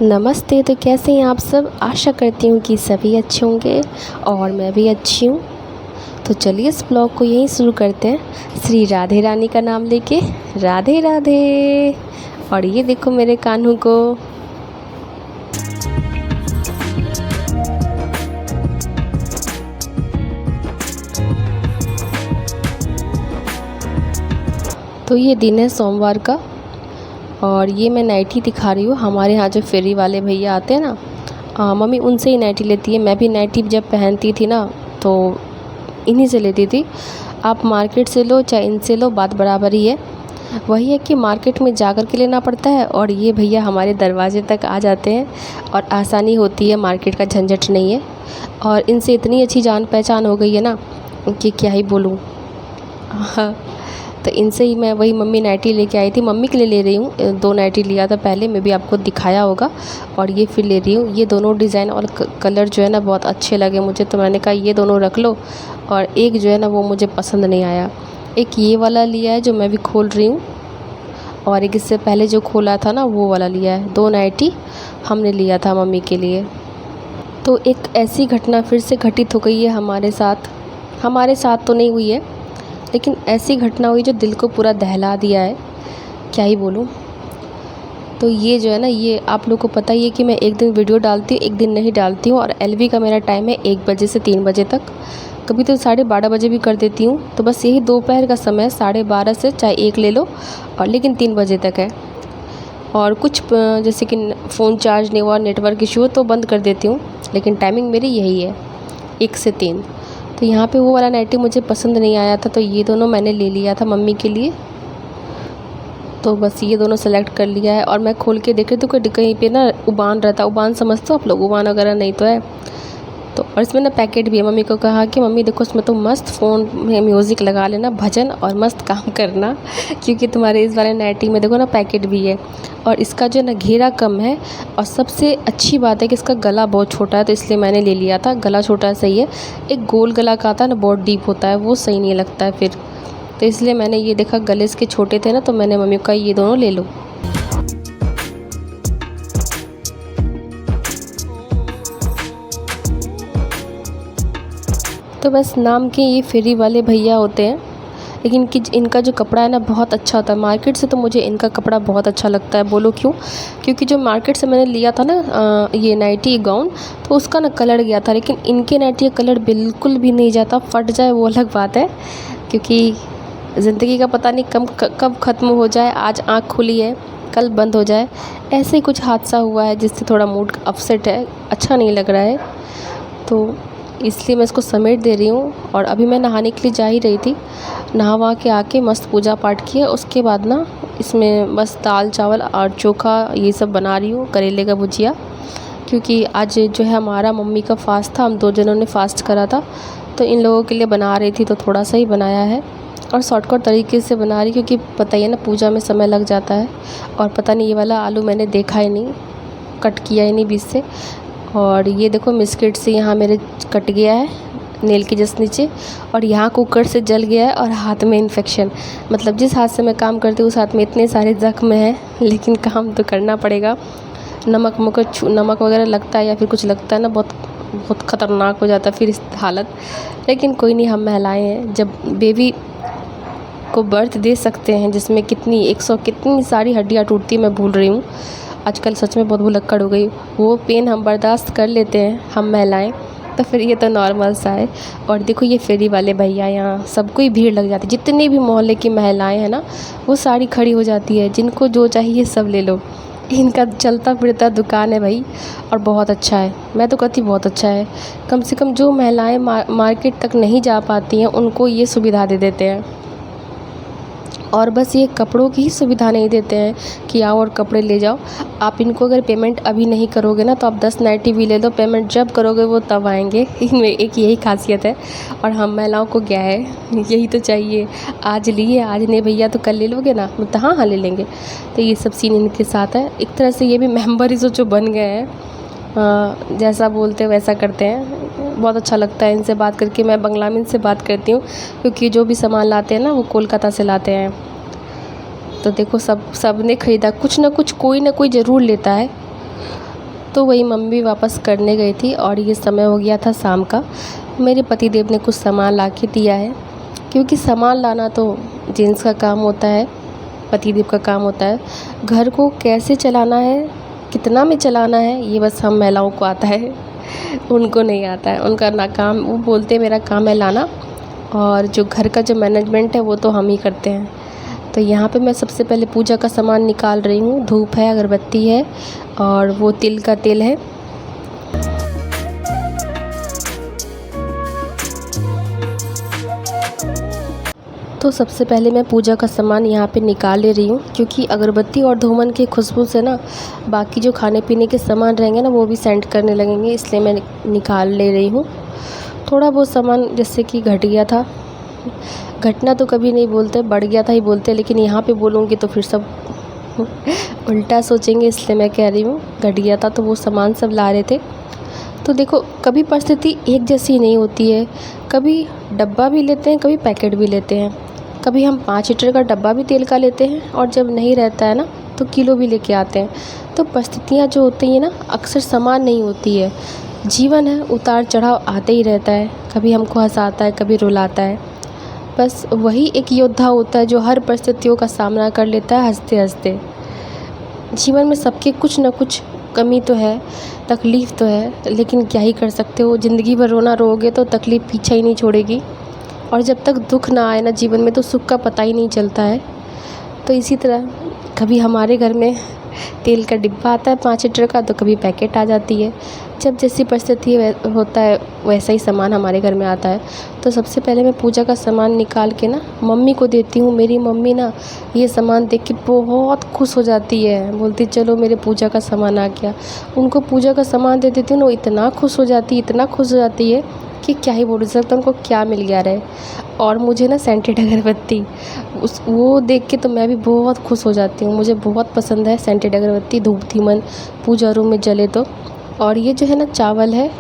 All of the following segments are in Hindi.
नमस्ते। तो कैसे हैं आप सब? आशा करती हूँ कि सभी अच्छे होंगे और मैं भी अच्छी हूँ। तो चलिए इस ब्लॉग को यहीं शुरू करते हैं, श्री राधे रानी का नाम लेके। राधे राधे। और ये देखो मेरे कान्हू को। तो ये दिन है सोमवार का और ये मैं नाइटी दिखा रही हूँ। हमारे यहाँ जो फेरी वाले भैया आते हैं ना, मम्मी उनसे ही नाइटी लेती है। मैं भी नाइटी जब पहनती थी ना तो इन्हीं से लेती थी। आप मार्केट से लो चाहे इनसे लो, बात बराबर ही है। वही है कि मार्केट में जा कर के लेना पड़ता है और ये भैया हमारे दरवाजे तक आ जाते हैं और आसानी होती है, मार्केट का झंझट नहीं है। और इनसे इतनी अच्छी जान पहचान हो गई है ना कि क्या ही बोलूँ। हाँ, तो इनसे ही मैं वही मम्मी नाइटी लेके आई थी। मम्मी के लिए ले रही हूँ, 2 नाइटी लिया था पहले, मैं भी आपको दिखाया होगा। और ये फिर ले रही हूँ। ये दोनों डिज़ाइन और कलर जो है ना बहुत अच्छे लगे मुझे, तो मैंने कहा ये दोनों रख लो। और एक जो है ना वो मुझे पसंद नहीं आया। एक ये वाला लिया है जो मैं भी खोल रही हूँ, और एक इससे पहले जो खोला था ना वो वाला लिया है। 2 नाइटी हमने लिया था मम्मी के लिए। तो एक ऐसी घटना फिर से घटित हो गई है हमारे साथ तो नहीं हुई है, लेकिन ऐसी घटना हुई जो दिल को पूरा दहला दिया है, क्या ही बोलूँ। तो ये जो है ना, ये आप लोग को पता ही है कि मैं एक दिन वीडियो डालती हूँ, एक दिन नहीं डालती हूँ। और एलवी का मेरा टाइम है 1 बजे से 3 बजे तक, कभी तो 12:30 बजे भी कर देती हूँ। तो बस यही दोपहर का समय, 12:30 से चाहे 1 ले लो, और लेकिन 3 बजे तक है। और कुछ जैसे कि फ़ोन चार्ज नहीं हुआ, नेटवर्क इशू हो तो बंद कर देती हूँ, लेकिन टाइमिंग मेरी यही है 1 से 3। तो यहाँ पे वो वाला नाइटी मुझे पसंद नहीं आया था, तो ये दोनों मैंने ले लिया था मम्मी के लिए। तो बस ये दोनों सेलेक्ट कर लिया है। और मैं खोल के देख रही थी कि कहीं पे ना उबान रहता, उबान समझते हो आप लोग? उबान वगैरह नहीं तो है। तो और इसमें ना पैकेट भी है। मम्मी को कहा कि मम्मी देखो इसमें तो मस्त फ़ोन में म्यूज़िक लगा लेना, भजन, और मस्त काम करना, क्योंकि तुम्हारे इस वाले नाइटी में देखो ना पैकेट भी है। और इसका जो ना घेरा कम है, और सबसे अच्छी बात है कि इसका गला बहुत छोटा है, तो इसलिए मैंने ले लिया था। गला छोटा सही है, एक गोल गला का आता है ना बहुत डीप होता है, वो सही नहीं लगता है फिर। तो इसलिए मैंने ये देखा गले इसके छोटे थे ना, तो मैंने मम्मी को कहा ये दोनों ले लो। तो बस नाम के ये फेरी वाले भैया होते हैं, लेकिन कि इनका जो कपड़ा है ना बहुत अच्छा होता है। मार्केट से तो मुझे इनका कपड़ा बहुत अच्छा लगता है। बोलो क्यों? क्योंकि जो मार्केट से मैंने लिया था ना ये नाइटी गाउन, तो उसका ना कलर गया था, लेकिन इनके नाइटी का कलर बिल्कुल भी नहीं जाता। फट जाए वो अलग बात है, क्योंकि ज़िंदगी का पता नहीं कब ख़त्म हो जाए। आज आँख खुली है, कल बंद हो जाए। ऐसे ही कुछ हादसा हुआ है जिससे थोड़ा मूड अपसेट है, अच्छा नहीं लग रहा है। तो इसलिए मैं इसको समेट दे रही हूँ। और अभी मैं नहाने के लिए जा ही रही थी। नहा वहा के आके मस्त पूजा पाठ किया, उसके बाद ना इसमें बस दाल चावल और चोखा ये सब बना रही हूँ, करेले का भुजिया। क्योंकि आज जो है हमारा मम्मी का फास्ट था, हम 2 जनों ने फास्ट करा था, तो इन लोगों के लिए बना रही थी, तो थोड़ा सा ही बनाया है और शॉर्टकट तरीके से बना रही, क्योंकि पता ही है ना पूजा में समय लग जाता है। और पता नहीं ये वाला आलू मैंने देखा ही नहीं, कट किया ही नहीं बीच से। और ये देखो बिस्किट से यहाँ मेरे कट गया है नेल के जस्ट नीचे, और यहाँ कुकर से जल गया है, और हाथ में इन्फेक्शन। मतलब जिस हाथ से मैं काम करती हूँ उस हाथ में इतने सारे ज़ख्म हैं, लेकिन काम तो करना पड़ेगा। नमक वगैरह लगता है या फिर कुछ लगता है ना, बहुत बहुत ख़तरनाक हो जाता है फिर इस हालत। लेकिन कोई नहीं, हम महिलाएँ हैं, जब बेबी को बर्थ दे सकते हैं, जिसमें कितनी 100 कितनी सारी हड्डियाँ टूटती है, मैं भूल रही हूँ आजकल, सच में बहुत भुलक्कड़ हो गई। वो पेन हम बर्दाश्त कर लेते हैं, हम महिलाएं, तो फिर ये तो नॉर्मल सा है। और देखो ये फेरी वाले भैया, यहाँ सबको ही भीड़ लग जाती है। जितने भी मोहल्ले की महिलाएं हैं ना, वो सारी खड़ी हो जाती है, जिनको जो चाहिए सब ले लो। इनका चलता फिरता दुकान है भाई, और बहुत अच्छा है। मैं तो कहती बहुत अच्छा है। कम से कम जो महिलाएं मार्केट तक नहीं जा पाती हैं उनको ये सुविधा दे देते हैं। और बस ये कपड़ों की ही सुविधा नहीं देते हैं कि आओ और कपड़े ले जाओ। आप इनको अगर पेमेंट अभी नहीं करोगे ना, तो आप 10 नाइटी भी ले लो, पेमेंट जब करोगे वो तब आएंगे। इनमें एक यही खासियत है। और हम महिलाओं को क्या है, यही तो चाहिए। आज लिए, आज नहीं भैया तो कल ले लोगे ना, मतलब हाँ हाँ ले लेंगे। तो ये सब सीन इनके साथ है। एक तरह से ये भी मेम्बर ही जो बन गए हैं, जैसा बोलते हैं वैसा करते हैं। बहुत अच्छा लगता है इनसे बात करके। मैं बंगला में इनसे बात करती हूँ, क्योंकि जो भी सामान लाते हैं ना वो कोलकाता से लाते हैं। तो देखो सब ने ख़रीदा, कुछ ना कुछ कोई ना कोई ज़रूर लेता है। तो वही मम्मी वापस करने गई थी और ये समय हो गया था शाम का। मेरे पतिदेव ने कुछ सामान ला के दिया है, क्योंकि सामान लाना तो जेंट्स का काम होता है, पतिदेव का काम होता है। घर को कैसे चलाना है, कितना में चलाना है, ये बस हम महिलाओं को आता है, उनको नहीं आता है। उनका ना काम, वो बोलते हैं मेरा काम है लाना, और जो घर का जो मैनेजमेंट है वो तो हम ही करते हैं। तो यहाँ पे मैं सबसे पहले पूजा का सामान निकाल रही हूँ। धूप है, अगरबत्ती है और वो तिल का तेल है। तो सबसे पहले मैं पूजा का सामान यहाँ पे निकाल ले रही हूँ, क्योंकि अगरबत्ती और धूमन की खुशबू से ना बाकी जो खाने पीने के सामान रहेंगे ना वो भी सेंट करने लगेंगे, इसलिए मैं निकाल ले रही हूँ। थोड़ा बहुत सामान जैसे कि घट गया था, घटना तो कभी नहीं बोलते, बढ़ गया था ही बोलते, लेकिन यहाँ पे बोलूँगी तो फिर सब उल्टा सोचेंगे, इसलिए मैं कह रही हूँ घट गया था। तो वो सामान सब ला रहे थे। तो देखो, कभी परिस्थिति एक जैसी नहीं होती है, कभी डब्बा भी लेते हैं, कभी पैकेट भी लेते हैं, कभी हम 5 लीटर का डब्बा भी तेल का लेते हैं, और जब नहीं रहता है ना तो किलो भी लेके आते हैं। तो परिस्थितियाँ जो होती हैं ना अक्सर समान नहीं होती है। जीवन है, उतार चढ़ाव आते ही रहता है, कभी हमको हंसाता है, कभी रुलाता है। बस वही एक योद्धा होता है जो हर परिस्थितियों का सामना कर लेता है हंसते हंसते। जीवन में सबके कुछ ना कुछ कमी तो है, तकलीफ़ तो है, लेकिन क्या ही कर सकते हो। ज़िंदगी भर रोना रोओगे तो तकलीफ़ पीछा ही नहीं छोड़ेगी, और जब तक दुख ना आए ना जीवन में तो सुख का पता ही नहीं चलता है। तो इसी तरह कभी हमारे घर में तेल का डिब्बा आता है 5 लीटर का, तो कभी पैकेट आ जाती है। जब जैसी परिस्थिति होता है वैसा ही सामान हमारे घर में आता है। तो सबसे पहले मैं पूजा का सामान निकाल के ना मम्मी को देती हूँ। मेरी मम्मी ना ये सामान देख के बहुत खुश हो जाती है, बोलती चलो मेरे पूजा का सामान आ गया। उनको पूजा का सामान दे देती हूँ, वो इतना खुश हो जाती है, इतना खुश हो जाती है कि क्या ही बोल सकता, उनको क्या मिल गया रहे। और मुझे ना सेंटेड अगरबत्ती वो देख के तो मैं भी बहुत खुश हो जाती हूँ। मुझे बहुत पसंद है सेंटेड अगरबत्ती, धूप धीमन पूजा रूम में जले तो। और ये जो है ना चावल है,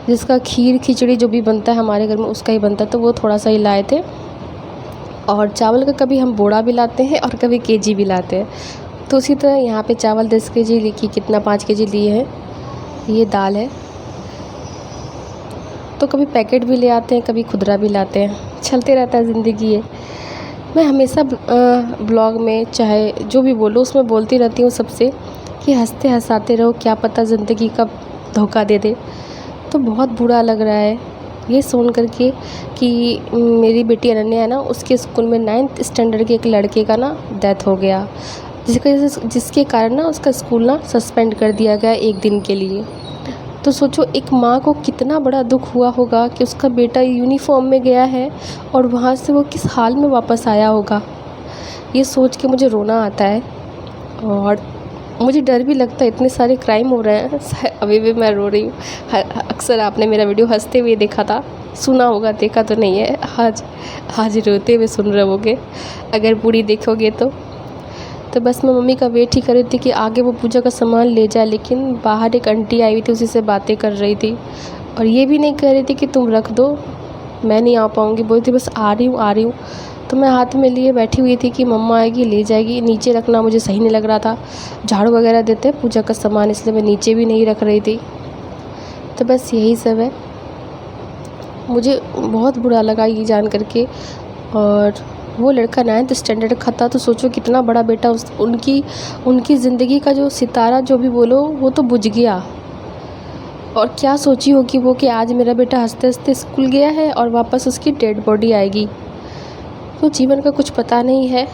जिसका खीर खिचड़ी जो भी बनता है हमारे घर में उसका ही बनता है, तो वो थोड़ा सा ही लाए थे। और चावल का कभी हम बोड़ा भी लाते हैं और कभी केजी भी लाते हैं। तो उसी तरह यहाँ पे चावल 10 केजी लिखी, कितना 5 केजी लिए हैं। ये दाल है। तो कभी पैकेट भी ले आते हैं, कभी खुदरा भी लाते हैं, चलते रहता है ज़िंदगी है। मैं हमेशा ब्लॉग में चाहे जो भी बोलो उसमें बोलती रहती हूँ सबसे कि हंसते हंसाते रहो, क्या पता ज़िंदगी कब धोखा दे दे। तो बहुत बुरा लग रहा है ये सुन करके कि मेरी बेटी अनन्या है ना, उसके स्कूल में 9th स्टैंडर्ड के एक लड़के का ना डेथ हो गया, जिसके कारण ना उसका स्कूल ना सस्पेंड कर दिया गया 1 दिन के लिए। तो सोचो एक माँ को कितना बड़ा दुख हुआ होगा कि उसका बेटा यूनिफॉर्म में गया है और वहाँ से वो किस हाल में वापस आया होगा। ये सोच के मुझे रोना आता है और मुझे डर भी लगता है, इतने सारे क्राइम हो रहे हैं। अभी भी मैं रो रही हूँ। अक्सर आपने मेरा वीडियो हंसते हुए देखा था, सुना होगा, देखा तो नहीं है। आज रोते हुए सुन रहे होगे अगर पूरी देखोगे तो बस मैं मम्मी का वेट ही कर रही थी कि आगे वो पूजा का सामान ले जाए, लेकिन बाहर एक आंटी आई हुई थी, उसी से बातें कर रही थी और ये भी नहीं कह रही थी कि तुम रख दो, मैं नहीं आ पाऊँगी, बोलती बस आ रही हूँ। तो मैं हाथ में लिए बैठी हुई थी कि मम्मा आएगी ले जाएगी। नीचे रखना मुझे सही नहीं लग रहा था, झाड़ू वगैरह देते हैं पूजा का सामान, इसलिए मैं नीचे भी नहीं रख रही थी। तो बस यही सब है। मुझे बहुत बुरा लगा ये जान करके। और वो लड़का 9th स्टैंडर्ड का था, तो सोचो कितना बड़ा बेटा उनकी ज़िंदगी का जो सितारा जो भी बोलो वो तो बुझ गया। और क्या सोची होगी वो कि आज मेरा बेटा हंसते हंसते स्कूल गया है और वापस उसकी डेड बॉडी आएगी। तो जीवन का कुछ पता नहीं है,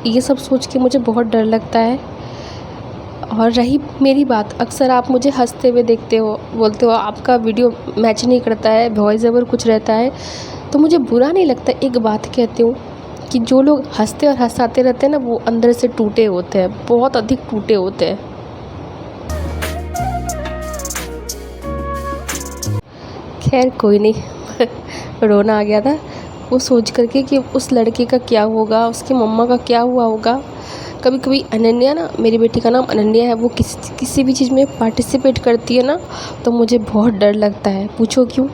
ये सब सोच के मुझे बहुत डर लगता है। और रही मेरी बात, अक्सर आप मुझे हंसते हुए देखते हो, बोलते हो आपका वीडियो मैच नहीं करता है, वॉइस ओवर कुछ रहता है, तो मुझे बुरा नहीं लगता। एक बात कहती हूँ कि जो लोग हंसते और हंसाते रहते हैं ना, वो अंदर से टूटे होते हैं, बहुत अधिक टूटे होते हैं। खैर कोई नहीं, रोना आ गया था वो सोच करके कि उस लड़के का क्या होगा, उसकी मम्मा का क्या हुआ होगा। कभी कभी अनन्या ना, मेरी बेटी का नाम अनन्या है, वो किसी भी चीज़ में पार्टिसिपेट करती है ना तो मुझे बहुत डर लगता है। पूछो क्यों?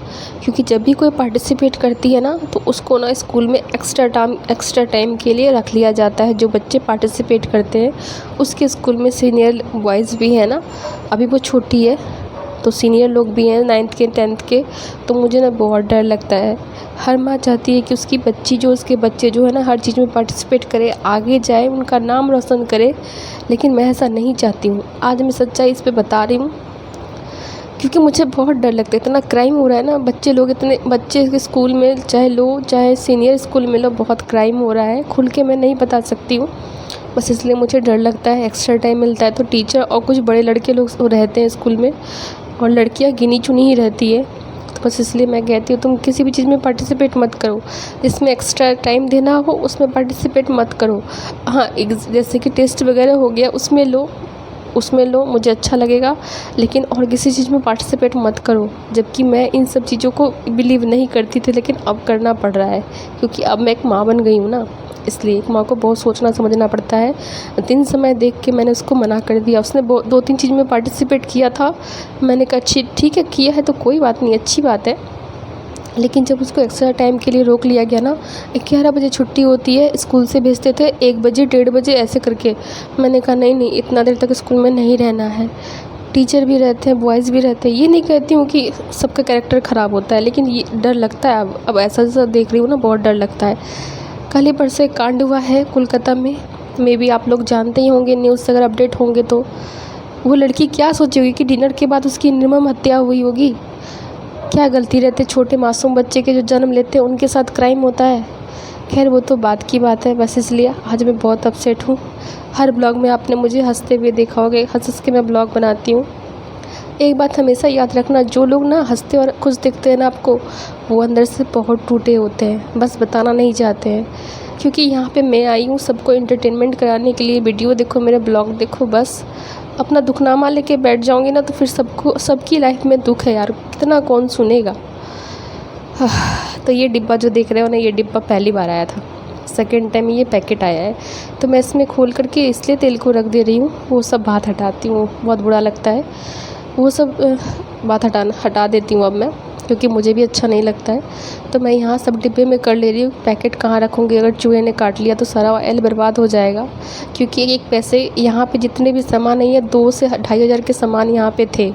क्योंकि जब भी कोई पार्टिसिपेट करती है ना तो उसको ना स्कूल में एक्स्ट्रा टाइम के लिए रख लिया जाता है। जो बच्चे पार्टिसिपेट करते हैं उसके स्कूल में सीनियर बॉयज़ भी है ना, अभी वो छोटी है तो सीनियर लोग भी हैं 9th के 10th के, तो मुझे ना बहुत डर लगता है। हर माँ चाहती है कि उसकी बच्ची जो उसके बच्चे जो है ना हर चीज़ में पार्टिसिपेट करे, आगे जाए, उनका नाम रोशन करे, लेकिन मैं ऐसा नहीं चाहती हूँ। आज मैं सच्चाई इस पे बता रही हूँ क्योंकि मुझे बहुत डर लगता है। इतना क्राइम हो रहा है ना, बच्चे के स्कूल में चाहे लो चाहे सीनियर स्कूल में लो, बहुत क्राइम हो रहा है। खुल के मैं नहीं बता सकती हूँ, बस इसलिए मुझे डर लगता है। एक्स्ट्रा टाइम मिलता है तो टीचर और कुछ बड़े लड़के लोग रहते हैं स्कूल में और लड़कियां गिनी चुनी ही रहती है, तो बस इसलिए मैं कहती हूँ तुम किसी भी चीज़ में पार्टिसिपेट मत करो, जिसमें एक्स्ट्रा टाइम देना हो उसमें पार्टिसिपेट मत करो। हाँ, जैसे कि टेस्ट वगैरह हो गया उसमें लो, मुझे अच्छा लगेगा, लेकिन और किसी चीज़ में पार्टिसिपेट मत करो। जबकि मैं इन सब चीज़ों को बिलीव नहीं करती थी, लेकिन अब करना पड़ रहा है क्योंकि अब मैं एक माँ बन गई हूँ ना, इसलिए एक माँ को बहुत सोचना समझना पड़ता है। दिन समय देख के मैंने उसको मना कर दिया। उसने 2-3 चीज़ में पार्टिसिपेट किया था, मैंने कहा ठीक है, किया है तो कोई बात नहीं, अच्छी बात है। लेकिन जब उसको एक्स्ट्रा टाइम के लिए रोक लिया गया ना, 11 बजे छुट्टी होती है, स्कूल से भेजते थे 1 बजे 1:30 बजे ऐसे करके, मैंने कहा नहीं इतना देर तक स्कूल में नहीं रहना है। टीचर भी रहते हैं, बॉयज़ भी रहते हैं, ये नहीं कहती हूँ कि सबका कैरेक्टर ख़राब होता है, लेकिन ये डर लगता है। अब ऐसा देख रही हूँ ना, बहुत डर लगता है। कल ही परसों एक कांड हुआ है कोलकाता में, मे बी आप लोग जानते ही होंगे, न्यूज़ से अगर अपडेट होंगे तो। वो लड़की क्या सोची होगी कि डिनर के बाद उसकी निर्मम हत्या हुई होगी। क्या गलती रहती है, छोटे मासूम बच्चे के जो जन्म लेते हैं उनके साथ क्राइम होता है। खैर वो तो बात की बात है, बस इसलिए आज मैं बहुत अपसेट हूँ। हर ब्लॉग में आपने मुझे हंसते हुए देखा होगा, हंस के मैं ब्लॉग बनाती हूँ। एक बात हमेशा याद रखना, जो लोग ना हंसते और खुश दिखते हैं ना आपको, वो अंदर से बहुत टूटे होते हैं, बस बताना नहीं चाहते हैं। क्योंकि यहाँ पे मैं आई हूँ सबको एंटरटेनमेंट कराने के लिए। वीडियो देखो, मेरे ब्लॉग देखो, बस अपना दुखनामा लेके बैठ जाऊँगी ना तो फिर सबकी लाइफ में दुख है यार, कितना कौन सुनेगा। तो ये डिब्बा जो देख रहे हो ना, ये डिब्बा पहली बार आया था, सेकेंड टाइम ये पैकेट आया है, तो मैं इसमें खोल करके इसलिए तेल को रख दे रही हूँ। वो सब बात हटाती हूँ, बहुत बुरा लगता है, वो सब बात हटा देती हूँ अब मैं, क्योंकि मुझे भी अच्छा नहीं लगता है। तो मैं यहाँ सब डिब्बे में कर ले रही हूँ। पैकेट कहाँ रखूँगी, अगर चूहे ने काट लिया तो सारा ऑयल बर्बाद हो जाएगा। क्योंकि एक पैसे यहाँ पे जितने भी सामान नहीं है, 2 से 2,500 हज़ार के सामान यहाँ पे थे।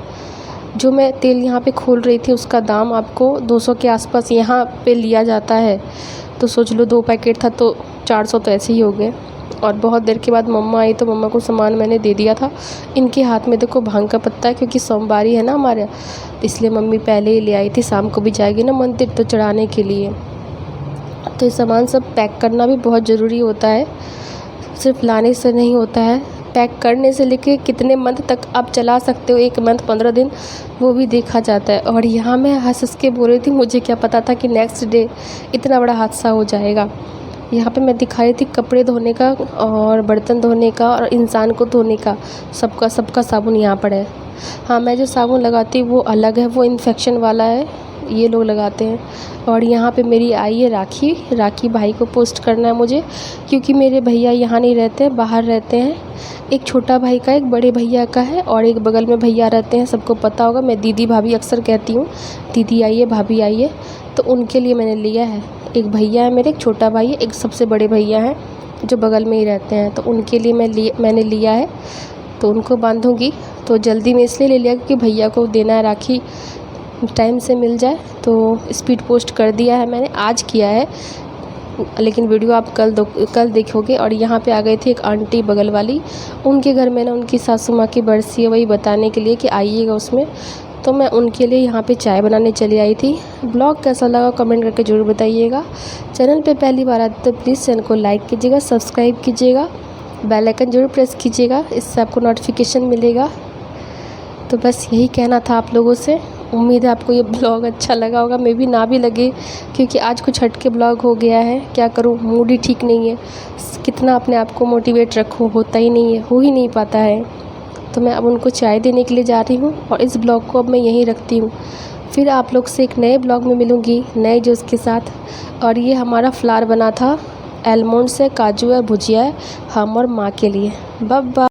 जो मैं तेल यहाँ पे खोल रही थी उसका दाम आपको 200 के आसपास यहाँ पे लिया जाता है। तो सोच लो 2 पैकेट था तो 400 तो ऐसे ही हो गए। और बहुत देर के बाद मम्मा आई तो मम्मा को सामान मैंने दे दिया था। इनके हाथ में देखो भांग का पत्ता है, क्योंकि सोमवारी है ना हमारे, इसलिए मम्मी पहले ही ले आई थी। शाम को भी जाएगी ना मंदिर तो चढ़ाने के लिए। तो ये सामान सब पैक करना भी बहुत ज़रूरी होता है, सिर्फ लाने से नहीं होता है। पैक करने से लेके कितने मंथ तक आप चला सकते हो, 1 मंथ 15 दिन, वो भी देखा जाता है। और यहाँ मैं हंस के बोल रही थी, मुझे क्या पता था कि नेक्स्ट डे इतना बड़ा हादसा हो जाएगा। यहाँ पे मैं दिखा रही थी कपड़े धोने का और बर्तन धोने का और इंसान को धोने का, सबका साबुन यहाँ पर है। हाँ, मैं जो साबुन लगाती हूँ वो अलग है, वो इन्फेक्शन वाला है, ये लोग लगाते हैं। और यहाँ पे मेरी आई है राखी भाई को पोस्ट करना है मुझे, क्योंकि मेरे भैया यहाँ नहीं रहते हैं, बाहर रहते हैं। एक छोटा भाई का, एक बड़े भैया का है, और एक बगल में भैया रहते हैं, सबको पता होगा। मैं दीदी भाभी अक्सर कहती हूँ, दीदी आई है, भाभी आई है, तो उनके लिए मैंने लिया है। एक भैया है मेरे, एक छोटा भाई है, एक सबसे बड़े भैया हैं जो बगल में ही रहते हैं, तो उनके लिए मैंने लिया है। तो उनको बांधूँगी, तो जल्दी में इसलिए ले लिया क्योंकि भैया को देना है राखी, टाइम से मिल जाए। तो स्पीड पोस्ट कर दिया है मैंने, आज किया है, लेकिन वीडियो आप कल देखोगे। और यहाँ पे आ गई थी एक आंटी बगल वाली, उनके घर में ना उनकी सासू माँ की बरसी है, वही बताने के लिए कि आइएगा उसमें। तो मैं उनके लिए यहाँ पे चाय बनाने चली आई थी। ब्लॉग कैसा लगा कमेंट करके ज़रूर बताइएगा। चैनल पे पहली बार आते तो प्लीज़ चैनल को लाइक कीजिएगा, सब्सक्राइब कीजिएगा, बेल आइकन ज़रूर प्रेस कीजिएगा, इससे आपको नोटिफिकेशन मिलेगा। तो बस यही कहना था आप लोगों से। उम्मीद है आपको ये ब्लॉग अच्छा लगा होगा, मे भी ना भी लगे, क्योंकि आज कुछ हटके ब्लॉग हो गया है। क्या करूँ, मूड ही ठीक नहीं है, कितना अपने आप को मोटिवेट रखूँ, होता ही नहीं है, हो ही नहीं पाता है। तो मैं अब उनको चाय देने के लिए जा रही हूँ और इस ब्लॉग को अब मैं यहीं रखती हूँ। फिर आप लोग से एक नए ब्लॉग में मिलूँगी, नए जोश के साथ। और ये हमारा फ्लावर बना था आलमंड्स है, काजू है, भुजिया है हम और माँ के लिए। Bye bye.